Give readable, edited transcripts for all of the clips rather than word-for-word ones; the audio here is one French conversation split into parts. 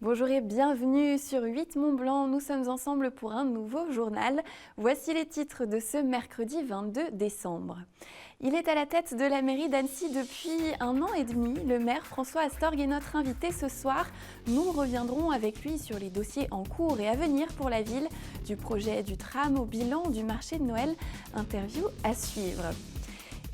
Bonjour et bienvenue sur 8 Mont-Blanc. Nous sommes ensemble pour un nouveau journal. Voici les titres de ce mercredi 22 décembre. Il est à la tête de la mairie d'Annecy depuis 1 an et demi. Le maire François Astorg est notre invité ce soir. Nous reviendrons avec lui sur les dossiers en cours et à venir pour la ville, du projet du tram au bilan du marché de Noël. Interview à suivre.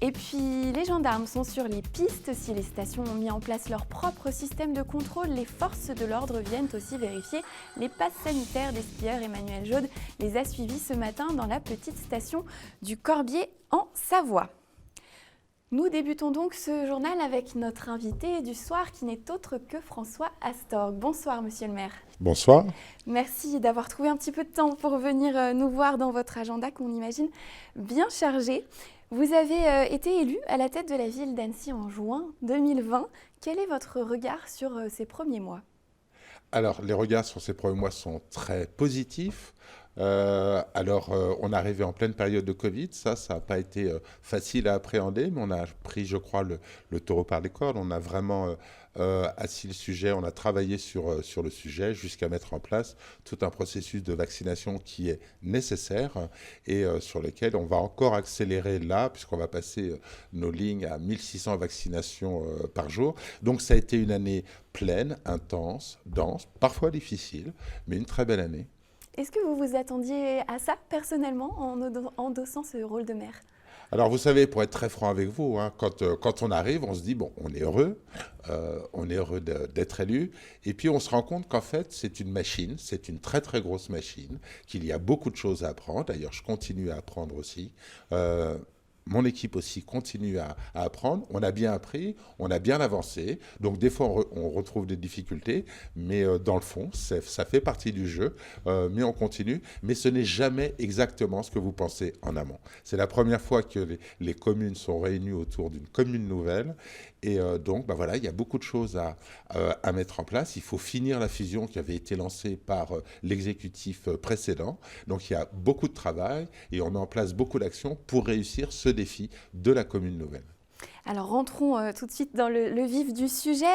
Et puis, les gendarmes sont sur les pistes. Si les stations ont mis en place leur propre système de contrôle, les forces de l'ordre viennent aussi vérifier les passes sanitaires des skieurs. Emmanuel Jaude les a suivis ce matin dans la petite station du Corbier en Savoie. Nous débutons donc ce journal avec notre invité du soir qui n'est autre que François Astorg. Bonsoir monsieur le maire. Bonsoir. Merci d'avoir trouvé un petit peu de temps pour venir nous voir dans votre agenda qu'on imagine bien chargé. Vous avez été élu à la tête de la ville d'Annecy en juin 2020. Quel est votre regard sur ces premiers mois ? Alors, les regards sur ces premiers mois sont très positifs. On est arrivé en pleine période de Covid. Ça n'a pas été facile à appréhender, mais on a pris, je crois, le taureau par les cornes. On a vraiment assis le sujet, on a travaillé sur le sujet jusqu'à mettre en place tout un processus de vaccination qui est nécessaire et sur lequel on va encore accélérer là, puisqu'on va passer nos lignes à 1600 vaccinations par jour. Donc ça a été une année pleine, intense, dense, parfois difficile, mais une très belle année. Est-ce que vous vous attendiez à ça personnellement en endossant ce rôle de maire ? Alors vous savez, pour être très franc avec vous, quand on arrive, on se dit, bon, on est heureux d'être élu, et puis on se rend compte qu'en fait, c'est une machine, c'est une très très grosse machine, qu'il y a beaucoup de choses à apprendre. D'ailleurs, je continue à apprendre aussi. Mon équipe aussi continue à apprendre. On a bien appris, on a bien avancé. Donc des fois, on retrouve des difficultés, mais dans le fond, ça fait partie du jeu. Mais on continue. Mais ce n'est jamais exactement ce que vous pensez en amont. C'est la première fois que les communes sont réunies autour d'une commune nouvelle. Et donc, voilà, il y a beaucoup de choses à mettre en place. Il faut finir la fusion qui avait été lancée par l'exécutif précédent. Donc, il y a beaucoup de travail et on met en place beaucoup d'actions pour réussir ce défi de la commune nouvelle. Alors rentrons tout de suite dans le vif du sujet,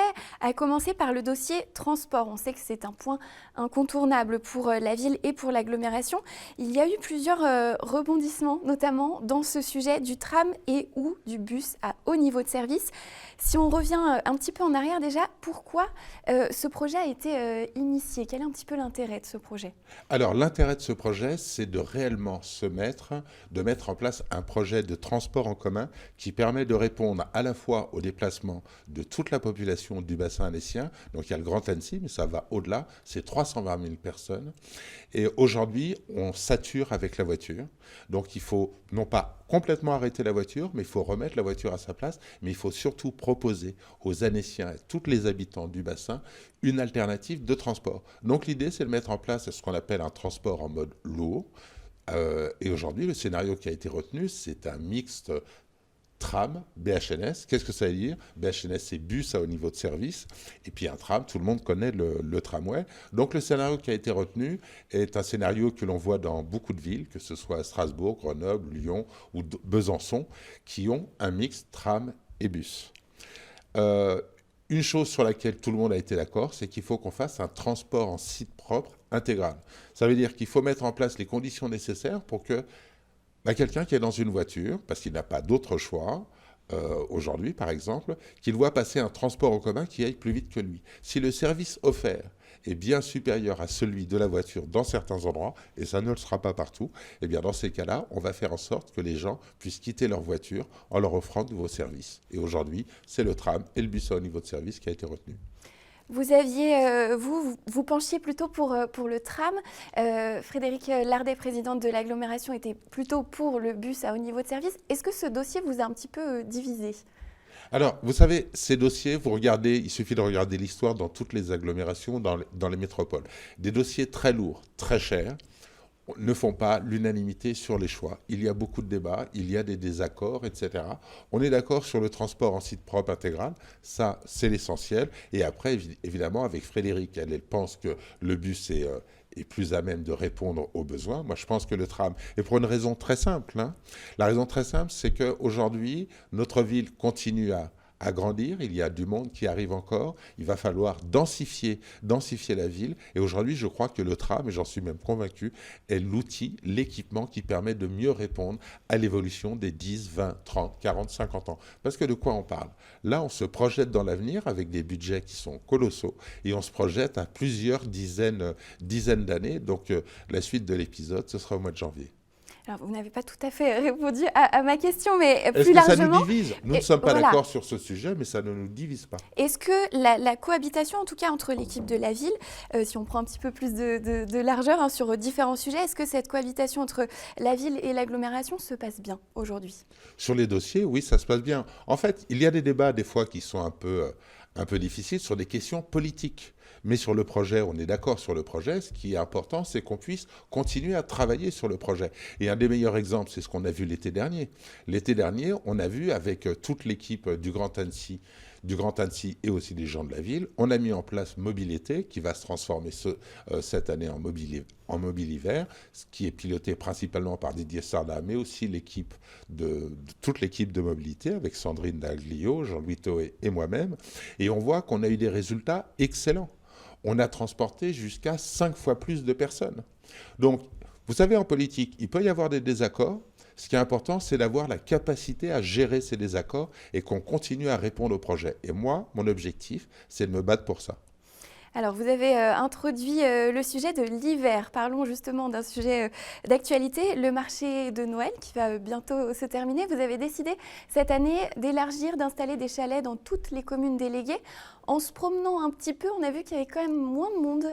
à commencer par le dossier transport. On sait que c'est un point incontournable pour la ville et pour l'agglomération. Il y a eu plusieurs rebondissements, notamment dans ce sujet du tram et ou du bus à haut niveau de service. Si on revient un petit peu en arrière déjà, pourquoi ce projet a été initié ? Quel est un petit peu l'intérêt de ce projet ? Alors l'intérêt de ce projet, c'est de réellement de mettre en place un projet de transport en commun qui permet de répondre à la fois au déplacement de toute la population du bassin annécien. Donc il y a le Grand Annecy, mais ça va au-delà, c'est 320 000 personnes. Et aujourd'hui, on sature avec la voiture. Donc il faut non pas complètement arrêter la voiture, mais il faut remettre la voiture à sa place. Mais il faut surtout proposer aux Annéciens et tous les habitants du bassin une alternative de transport. Donc l'idée, c'est de mettre en place ce qu'on appelle un transport en mode lourd. Et aujourd'hui, le scénario qui a été retenu, c'est un mixte tram, BHNS. Qu'est-ce que ça veut dire ? BHNS, c'est bus à haut niveau de service. Et puis un tram, tout le monde connaît le tramway. Donc le scénario qui a été retenu est un scénario que l'on voit dans beaucoup de villes, que ce soit à Strasbourg, Grenoble, Lyon ou Besançon, qui ont un mix tram et bus. Une chose sur laquelle tout le monde a été d'accord, c'est qu'il faut qu'on fasse un transport en site propre intégral. Ça veut dire qu'il faut mettre en place les conditions nécessaires pour que quelqu'un qui est dans une voiture, parce qu'il n'a pas d'autre choix, aujourd'hui par exemple, qu'il voit passer un transport en commun qui aille plus vite que lui. Si le service offert est bien supérieur à celui de la voiture dans certains endroits, et ça ne le sera pas partout, eh bien dans ces cas-là, on va faire en sorte que les gens puissent quitter leur voiture en leur offrant de nouveaux services. Et aujourd'hui, c'est le tram et le bus au niveau de service qui a été retenu. Vous aviez, vous penchiez plutôt pour le tram. Frédéric Lardet, présidente de l'agglomération, était plutôt pour le bus à haut niveau de service. Est-ce que ce dossier vous a un petit peu divisé ? Alors, vous savez, ces dossiers, il suffit de regarder l'histoire dans toutes les agglomérations, dans les métropoles. Des dossiers très lourds, très chers, ne font pas l'unanimité sur les choix. Il y a beaucoup de débats, il y a des désaccords, etc. On est d'accord sur le transport en site propre intégral, ça c'est l'essentiel. Et après, évidemment, avec Frédéric, elle pense que le bus est plus à même de répondre aux besoins. Moi, je pense que le tram, et pour une raison très simple. La raison très simple, c'est qu'aujourd'hui, notre ville continue à à grandir, il y a du monde qui arrive encore, il va falloir densifier la ville. Et aujourd'hui, je crois que le tram, et j'en suis même convaincu, est l'outil, l'équipement qui permet de mieux répondre à l'évolution des 10, 20, 30, 40, 50 ans. Parce que de quoi on parle? Là, on se projette dans l'avenir avec des budgets qui sont colossaux et on se projette à plusieurs dizaines d'années. Donc, la suite de l'épisode, ce sera au mois de janvier. Alors, vous n'avez pas tout à fait répondu à ma question, mais plus Est-ce que largement… ça nous divise? Nous ne sommes pas voilà. d'accord sur ce sujet, mais ça ne nous divise pas. Est-ce que la cohabitation, en tout cas entre l'équipe de la ville, si on prend un petit peu plus de largeur hein, sur différents sujets, est-ce que cette cohabitation entre la ville et l'agglomération se passe bien aujourd'hui? Sur les dossiers, oui, ça se passe bien. En fait, il y a des débats des fois qui sont un peu difficiles sur des questions politiques. Mais sur le projet, on est d'accord sur le projet. Ce qui est important, c'est qu'on puisse continuer à travailler sur le projet. Et un des meilleurs exemples, c'est ce qu'on a vu l'été dernier. L'été dernier, on a vu avec toute l'équipe du Grand Annecy et aussi des gens de la ville, on a mis en place Mobilité, qui va se transformer cette année en Mobiliver, ce qui est piloté principalement par Didier Sarda, mais aussi toute l'équipe de Mobilité, avec Sandrine Daglio, Jean-Louis Toé et moi-même. Et on voit qu'on a eu des résultats excellents. On a transporté jusqu'à 5 fois plus de personnes. Donc, vous savez, en politique, il peut y avoir des désaccords. Ce qui est important, c'est d'avoir la capacité à gérer ces désaccords et qu'on continue à répondre au projet. Et moi, mon objectif, c'est de me battre pour ça. Alors, vous avez introduit le sujet de l'hiver. Parlons justement d'un sujet d'actualité, le marché de Noël qui va bientôt se terminer. Vous avez décidé cette année d'élargir, d'installer des chalets dans toutes les communes déléguées. En se promenant un petit peu, on a vu qu'il y avait quand même moins de monde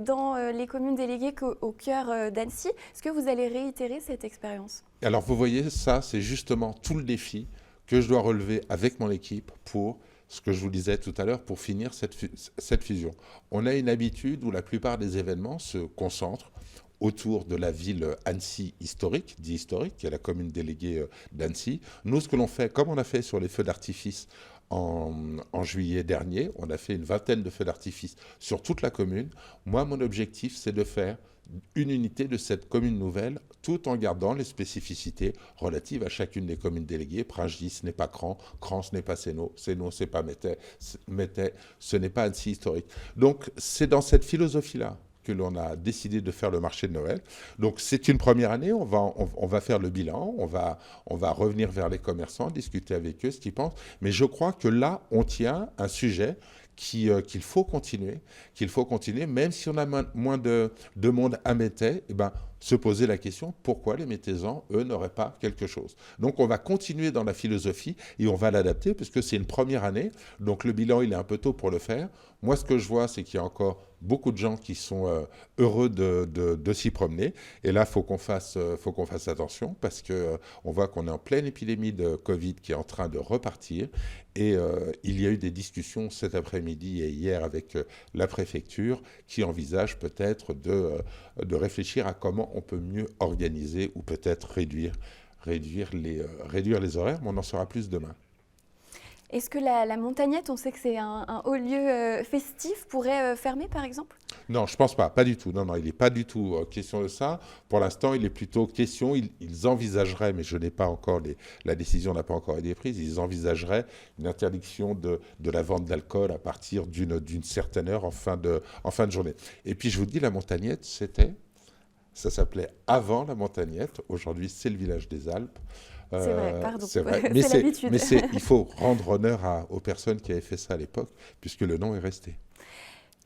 dans les communes déléguées qu'au cœur d'Annecy. Est-ce que vous allez réitérer cette expérience? Alors, vous voyez, ça, c'est justement tout le défi que je dois relever avec mon équipe pour ce que je vous disais tout à l'heure, pour finir cette fusion. On a une habitude où la plupart des événements se concentrent autour de la ville Annecy historique, dit historique, qui est la commune déléguée d'Annecy. Nous, ce que l'on fait, comme on a fait sur les feux d'artifice en juillet dernier, on a fait une vingtaine de feux d'artifice sur toute la commune. Moi, mon objectif, c'est de faire une unité de cette commune nouvelle, tout en gardant les spécificités relatives à chacune des communes déléguées. Pringis, ce n'est pas Cran, ce n'est pas Sénaux, ce n'est pas Mettey, ce n'est pas Annecy historique. Donc, c'est dans cette philosophie-là que l'on a décidé de faire le marché de Noël. Donc, c'est une première année, on va faire le bilan, on va revenir vers les commerçants, discuter avec eux ce qu'ils pensent. Mais je crois que là, on tient un sujet qu'il faut continuer, même si on a moins de monde à Mettey, se poser la question, pourquoi les Mettaisans, eux, n'auraient pas quelque chose? Donc, on va continuer dans la philosophie et on va l'adapter, puisque c'est une première année, donc le bilan, il est un peu tôt pour le faire. Moi, ce que je vois, c'est qu'il y a encore beaucoup de gens qui sont heureux de s'y promener. Et là, il faut qu'on fasse attention, parce qu'on voit qu'on est en pleine épidémie de Covid qui est en train de repartir. Et il y a eu des discussions cet après-midi et hier avec la préfecture qui envisage peut-être de réfléchir à comment on peut mieux organiser ou peut-être réduire les horaires, mais on en saura plus demain. Est-ce que la Montagnette, on sait que c'est un haut lieu festif, pourrait fermer par exemple? Non, je ne pense pas du tout. Non, il n'est pas du tout question de ça. Pour l'instant, il est plutôt question, ils envisageraient, mais je n'ai pas encore, la décision n'a pas encore été prise, ils envisageraient une interdiction de la vente d'alcool à partir d'une certaine heure en fin de journée. Et puis je vous dis, la Montagnette, ça s'appelait avant la Montagnette, aujourd'hui c'est le village des Alpes. C'est vrai, pardon. C'est vrai. C'est l'habitude. Mais il faut rendre honneur aux personnes qui avaient fait ça à l'époque, puisque le nom est resté.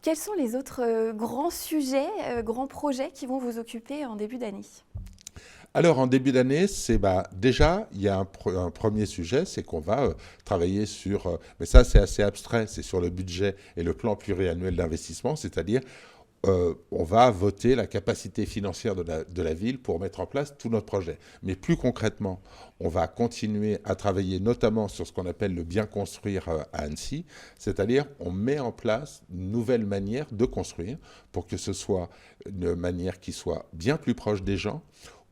Quels sont les autres grands sujets, grands projets qui vont vous occuper en début d'année? Alors, en début d'année, déjà, il y a un premier sujet, c'est qu'on va travailler sur, mais ça c'est assez abstrait, c'est sur le budget et le plan pluriannuel d'investissement, c'est-à-dire on va voter la capacité financière de la ville pour mettre en place tout notre projet. Mais plus concrètement, on va continuer à travailler notamment sur ce qu'on appelle le bien construire à Annecy, c'est-à-dire on met en place une nouvelle manière de construire pour que ce soit une manière qui soit bien plus proche des gens,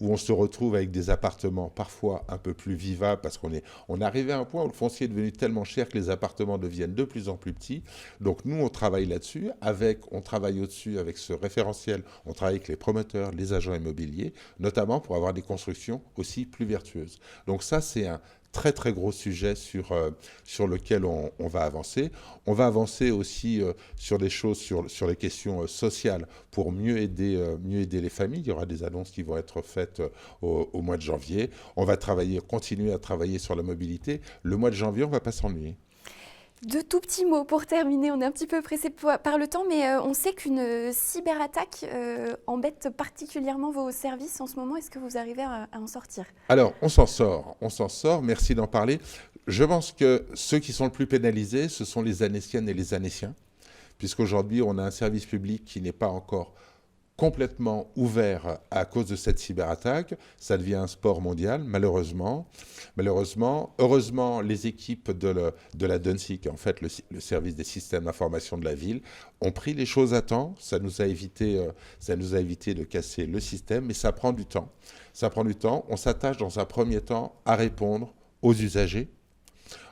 où on se retrouve avec des appartements parfois un peu plus vivables, parce qu'on est arrivé à un point où le foncier est devenu tellement cher que les appartements deviennent de plus en plus petits. Donc nous, on travaille là-dessus, on travaille au-dessus avec ce référentiel, on travaille avec les promoteurs, les agents immobiliers, notamment pour avoir des constructions aussi plus vertueuses. Donc ça, c'est un très très gros sujet sur lequel on va avancer. On va avancer aussi sur des choses, sur les questions sociales pour mieux aider les familles. Il y aura des annonces qui vont être faites au mois de janvier. On va continuer à travailler sur la mobilité. Le mois de janvier, on ne va pas s'ennuyer. Deux tout petits mots pour terminer, on est un petit peu pressé par le temps, mais on sait qu'une cyberattaque embête particulièrement vos services en ce moment. Est-ce que vous arrivez à en sortir? Alors, on s'en sort, merci d'en parler. Je pense que ceux qui sont le plus pénalisés, ce sont les Annéciennes et les Annéciens, puisqu'aujourd'hui, on a un service public qui n'est pas encore complètement ouvert à cause de cette cyberattaque. Ça devient un sport mondial, malheureusement. Heureusement, les équipes de la DUNSIC, en fait le service des systèmes d'information de la ville, ont pris les choses à temps. Ça nous a évité de casser le système, mais ça prend du temps. On s'attache dans un premier temps à répondre aux usagers.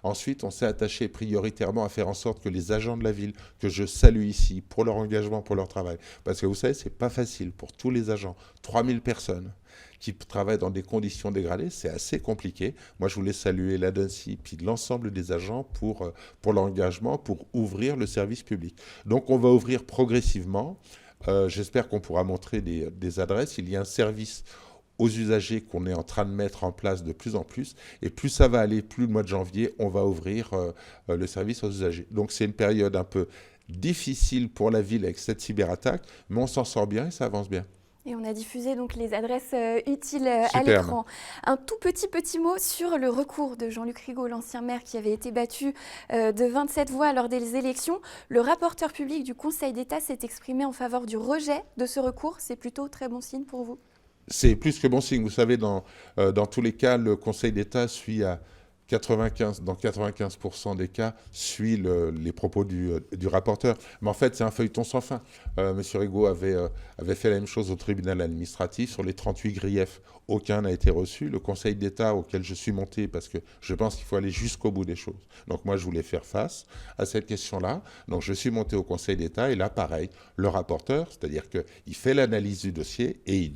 Ensuite, on s'est attaché prioritairement à faire en sorte que les agents de la ville, que je salue ici pour leur engagement, pour leur travail, parce que vous savez, c'est pas facile pour tous les agents, 3000 personnes qui travaillent dans des conditions dégradées, c'est assez compliqué. Moi, je voulais saluer la DUNSI puis l'ensemble des agents pour l'engagement, pour ouvrir le service public. Donc, on va ouvrir progressivement. J'espère qu'on pourra montrer des adresses. Il y a un service aux usagers qu'on est en train de mettre en place de plus en plus. Et plus ça va aller, plus le mois de janvier, on va ouvrir le service aux usagers. Donc c'est une période un peu difficile pour la ville avec cette cyberattaque, mais on s'en sort bien et ça avance bien. Et on a diffusé donc les adresses utiles à l'écran. Un tout petit mot sur le recours de Jean-Luc Rigaud, l'ancien maire qui avait été battu de 27 voix lors des élections. Le rapporteur public du Conseil d'État s'est exprimé en faveur du rejet de ce recours. C'est plutôt très bon signe pour vous? C'est plus que bon signe. Vous savez, dans tous les cas, le Conseil d'État suit dans 95% des cas, suit les propos du rapporteur. Mais en fait, c'est un feuilleton sans fin. Monsieur Rigaud avait fait la même chose au tribunal administratif. Sur les 38 griefs, aucun n'a été reçu. Le Conseil d'État auquel je suis monté, parce que je pense qu'il faut aller jusqu'au bout des choses. Donc moi, je voulais faire face à cette question-là. Donc je suis monté au Conseil d'État et là, pareil, le rapporteur, c'est-à-dire qu'il fait l'analyse du dossier et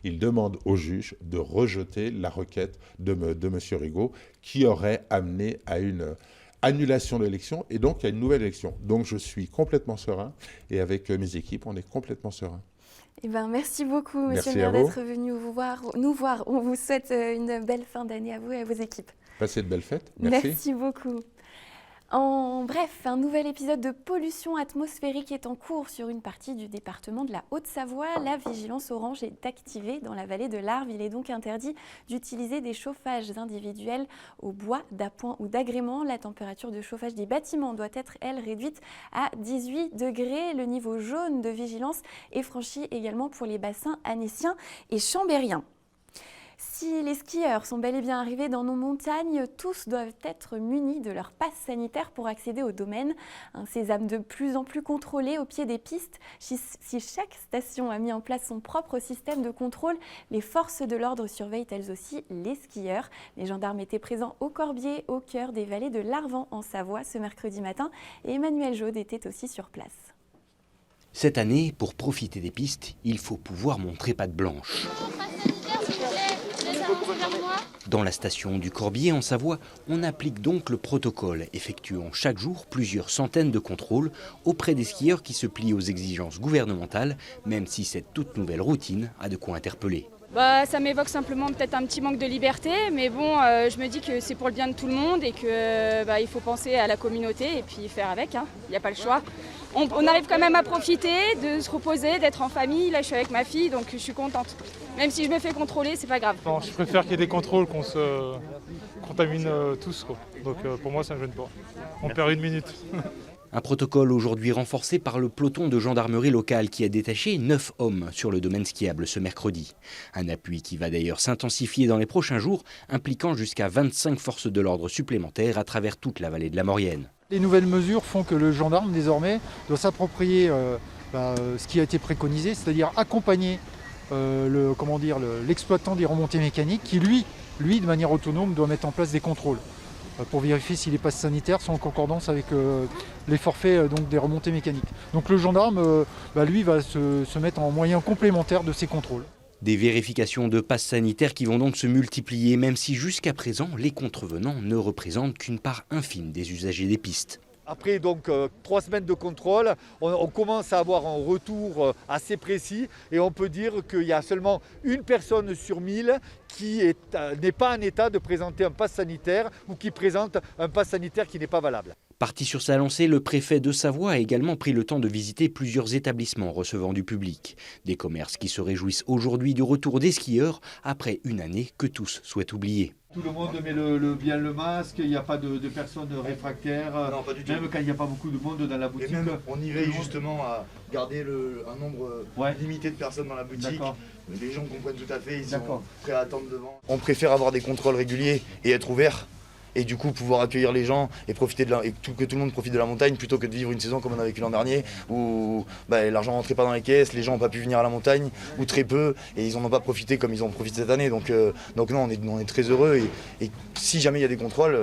il demande au juge de rejeter la requête de Monsieur Rigaud qui aurait amené à une annulation de l'élection et donc à une nouvelle élection. Donc je suis complètement serein et avec mes équipes, on est complètement serein. Eh ben, merci beaucoup, Monsieur le maire, d'être venu nous voir. On vous souhaite une belle fin d'année à vous et à vos équipes. Passez de belles fêtes. Merci. Merci beaucoup. En bref, un nouvel épisode de pollution atmosphérique est en cours sur une partie du département de la Haute-Savoie. La vigilance orange est activée dans la vallée de l'Arve. Il est donc interdit d'utiliser des chauffages individuels au bois, d'appoint ou d'agrément. La température de chauffage des bâtiments doit être, elle, réduite à 18 degrés. Le niveau jaune de vigilance est franchi également pour les bassins annéciens et chambériens. Si les skieurs sont bel et bien arrivés dans nos montagnes, tous doivent être munis de leur passe sanitaire pour accéder au domaine. Un sésame de plus en plus contrôlé au pied des pistes. Si chaque station a mis en place son propre système de contrôle, les forces de l'ordre surveillent elles aussi les skieurs. Les gendarmes étaient présents au Corbier, au cœur des vallées de l'Arvan en Savoie ce mercredi matin. Et Emmanuel Jaude était aussi sur place. Cette année, pour profiter des pistes, il faut pouvoir montrer patte blanche. Dans la station du Corbier, en Savoie, on applique donc le protocole, effectuant chaque jour plusieurs centaines de contrôles auprès des skieurs qui se plient aux exigences gouvernementales, même si cette toute nouvelle routine a de quoi interpeller. Ça m'évoque simplement peut-être un petit manque de liberté, mais bon, je me dis que c'est pour le bien de tout le monde et qu'il faut penser à la communauté et puis faire avec, il n'y a pas le choix. On arrive quand même à profiter, de se reposer, d'être en famille. Là, je suis avec ma fille, donc je suis contente. Même si je me fais contrôler, c'est pas grave. Non, je préfère qu'il y ait des contrôles, qu'on se contamine tous, quoi. Donc pour moi, ça ne me gêne pas. On perd une minute. Un protocole aujourd'hui renforcé par le peloton de gendarmerie locale qui a détaché 9 hommes sur le domaine skiable ce mercredi. Un appui qui va d'ailleurs s'intensifier dans les prochains jours, impliquant jusqu'à 25 forces de l'ordre supplémentaires à travers toute la vallée de la Maurienne. Les nouvelles mesures font que le gendarme, désormais, doit s'approprier ce qui a été préconisé, c'est-à-dire accompagner l'exploitant des remontées mécaniques qui, lui, de manière autonome, doit mettre en place des contrôles pour vérifier si les passes sanitaires sont en concordance avec les forfaits des remontées mécaniques. Donc le gendarme, lui, va se mettre en moyen complémentaire de ces contrôles. Des vérifications de passe sanitaire qui vont donc se multiplier, même si jusqu'à présent, les contrevenants ne représentent qu'une part infime des usagers des pistes. Après donc 3 semaines de contrôle, on commence à avoir un retour assez précis et on peut dire qu'il y a seulement une personne sur 1000 qui n'est pas en état de présenter un passe sanitaire ou qui présente un passe sanitaire qui n'est pas valable. Parti sur sa lancée, le préfet de Savoie a également pris le temps de visiter plusieurs établissements recevant du public. Des commerces qui se réjouissent aujourd'hui du retour des skieurs après une année que tous souhaitent oublier. Tout le monde met bien le masque, il n'y a pas de personnes réfractaires, non, pas du tout. Même quand il n'y a pas beaucoup de monde dans la boutique. Et même, on y veille justement à garder un nombre limité de personnes dans la boutique. Les gens comprennent tout à fait, ils sont prêts à attendre devant. On préfère avoir des contrôles réguliers et être ouvert. Et du coup pouvoir accueillir les gens et profiter que tout le monde profite de la montagne plutôt que de vivre une saison comme on a vécu l'an dernier où l'argent rentrait pas dans les caisses, les gens n'ont pas pu venir à la montagne ou très peu et ils n'en ont pas profité comme ils ont profité cette année. Donc non, on est très heureux et si jamais il y a des contrôles,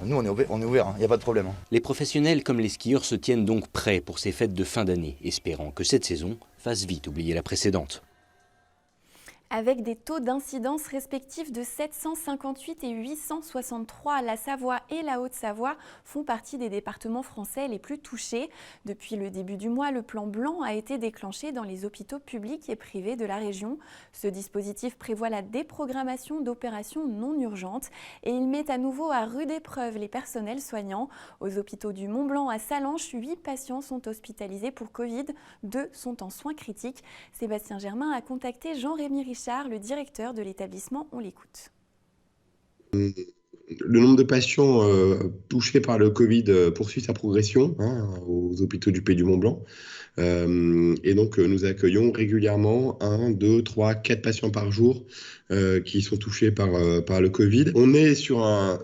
nous on est ouvert, il n'y a pas de problème. Les professionnels comme les skieurs se tiennent donc prêts pour ces fêtes de fin d'année, espérant que cette saison fasse vite oublier la précédente. Avec des taux d'incidence respectifs de 758 et 863, la Savoie et la Haute-Savoie font partie des départements français les plus touchés. Depuis le début du mois, le plan blanc a été déclenché dans les hôpitaux publics et privés de la région. Ce dispositif prévoit la déprogrammation d'opérations non urgentes et il met à nouveau à rude épreuve les personnels soignants. Aux hôpitaux du Mont-Blanc à Sallanches, 8 patients sont hospitalisés pour Covid, 2 sont en soins critiques. Sébastien Germain a contacté Jean-Rémy Richard, le directeur de l'établissement. On l'écoute. Le nombre de patients touchés par le Covid poursuit sa progression aux hôpitaux du Pays du Mont-Blanc. Et donc, nous accueillons régulièrement 1, 2, 3, 4 patients par jour qui sont touchés par le Covid. On est sur un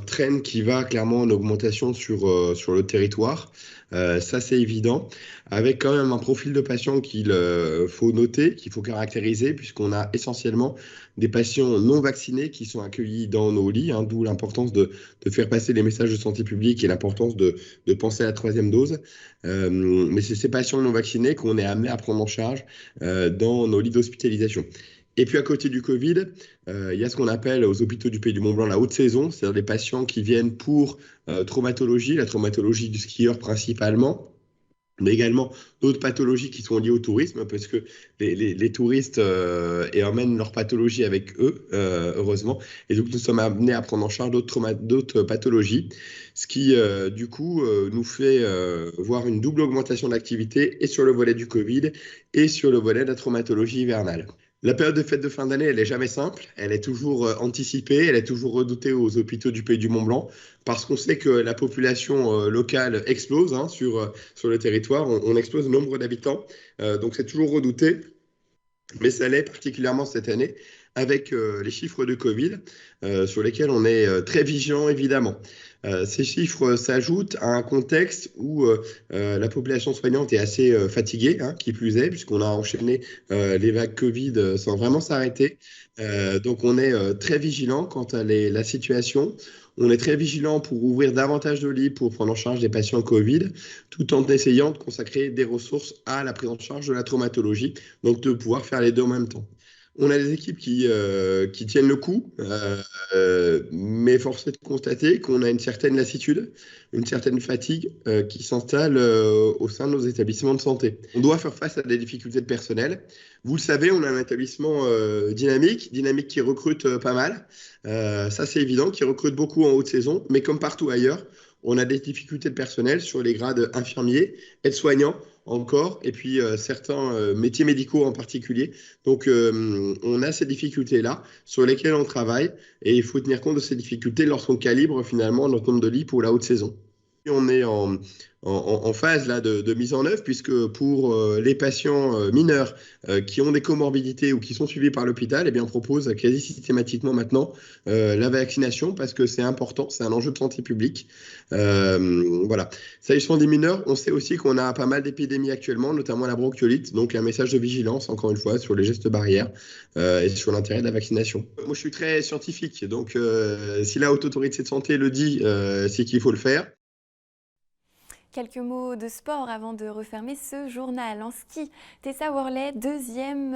trend qui va clairement en augmentation sur le territoire. Ça, c'est évident, avec quand même un profil de patient qu'il faut noter, qu'il faut caractériser, puisqu'on a essentiellement des patients non vaccinés qui sont accueillis dans nos lits, d'où l'importance de faire passer les messages de santé publique et l'importance de penser à la 3e dose. Mais c'est ces patients non vaccinés qu'on est amené à prendre en charge dans nos lits d'hospitalisation. Et puis à côté du Covid, il y a ce qu'on appelle aux hôpitaux du Pays du Mont-Blanc la haute saison, c'est-à-dire des patients qui viennent pour traumatologie, la traumatologie du skieur principalement, mais également d'autres pathologies qui sont liées au tourisme, parce que les touristes emmènent leur pathologie avec eux, heureusement. Et donc, nous sommes amenés à prendre en charge d'autres pathologies, ce qui, du coup, nous fait voir une double augmentation d'activité, et sur le volet du Covid, et sur le volet de la traumatologie hivernale. La période de fête de fin d'année, elle n'est jamais simple, elle est toujours anticipée, elle est toujours redoutée aux hôpitaux du Pays du Mont-Blanc, parce qu'on sait que la population locale explose sur le territoire, on explose le nombre d'habitants, donc c'est toujours redouté, mais ça l'est particulièrement cette année, avec les chiffres de Covid, sur lesquels on est très vigilant évidemment. Ces chiffres s'ajoutent à un contexte où la population soignante est assez fatiguée, qui plus est, puisqu'on a enchaîné les vagues Covid sans vraiment s'arrêter. Donc on est très vigilant quant à la situation. On est très vigilant pour ouvrir davantage de lits pour prendre en charge des patients Covid, tout en essayant de consacrer des ressources à la prise en charge de la traumatologie, donc de pouvoir faire les deux en même temps. On a des équipes qui tiennent le coup, mais force est de constater qu'on a une certaine lassitude, une certaine fatigue qui s'installe au sein de nos établissements de santé. On doit faire face à des difficultés de personnel. Vous le savez, on a un établissement dynamique qui recrute pas mal. Ça, c'est évident, qui recrute beaucoup en haute saison, mais comme partout ailleurs, on a des difficultés de personnel sur les grades infirmiers, aides-soignants encore, et puis certains métiers médicaux en particulier. Donc, on a ces difficultés-là sur lesquelles on travaille, et il faut tenir compte de ces difficultés lorsqu'on calibre finalement notre nombre de lits pour la haute saison. Et on est en phase là, de mise en œuvre, puisque pour les patients mineurs qui ont des comorbidités ou qui sont suivis par l'hôpital, eh bien, on propose quasi systématiquement maintenant la vaccination, parce que c'est important, c'est un enjeu de santé publique. Voilà. S'agissant des mineurs, on sait aussi qu'on a pas mal d'épidémies actuellement, notamment la bronchiolite, donc un message de vigilance, encore une fois, sur les gestes barrières et sur l'intérêt de la vaccination. Moi, je suis très scientifique, donc si la Haute Autorité de Santé le dit, c'est qu'il faut le faire. Quelques mots de sport avant de refermer ce journal. En ski, Tessa Worley, deuxième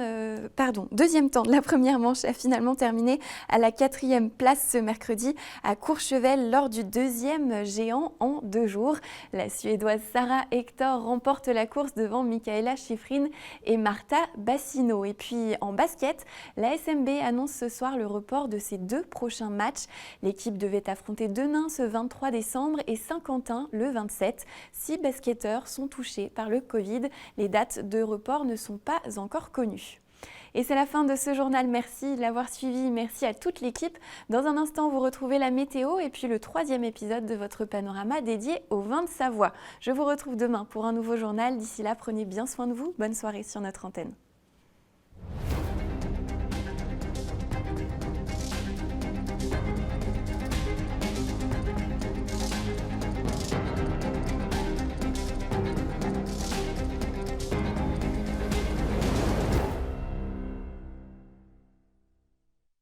temps de la première manche, a finalement terminé à la 4e place ce mercredi à Courchevel lors du 2e géant en 2 jours. La Suédoise Sara Hector remporte la course devant Michaela Schifrin et Marta Bassino. Et puis en basket, la SMB annonce ce soir le report de ses 2 prochains matchs. L'équipe devait affronter Denain ce 23 décembre et Saint-Quentin le 27. 6 basketteurs sont touchés par le Covid. Les dates de report ne sont pas encore connues. Et c'est la fin de ce journal. Merci de l'avoir suivi. Merci à toute l'équipe. Dans un instant, vous retrouvez la météo et puis le 3e épisode de votre panorama dédié au vin de Savoie. Je vous retrouve demain pour un nouveau journal. D'ici là, prenez bien soin de vous. Bonne soirée sur notre antenne.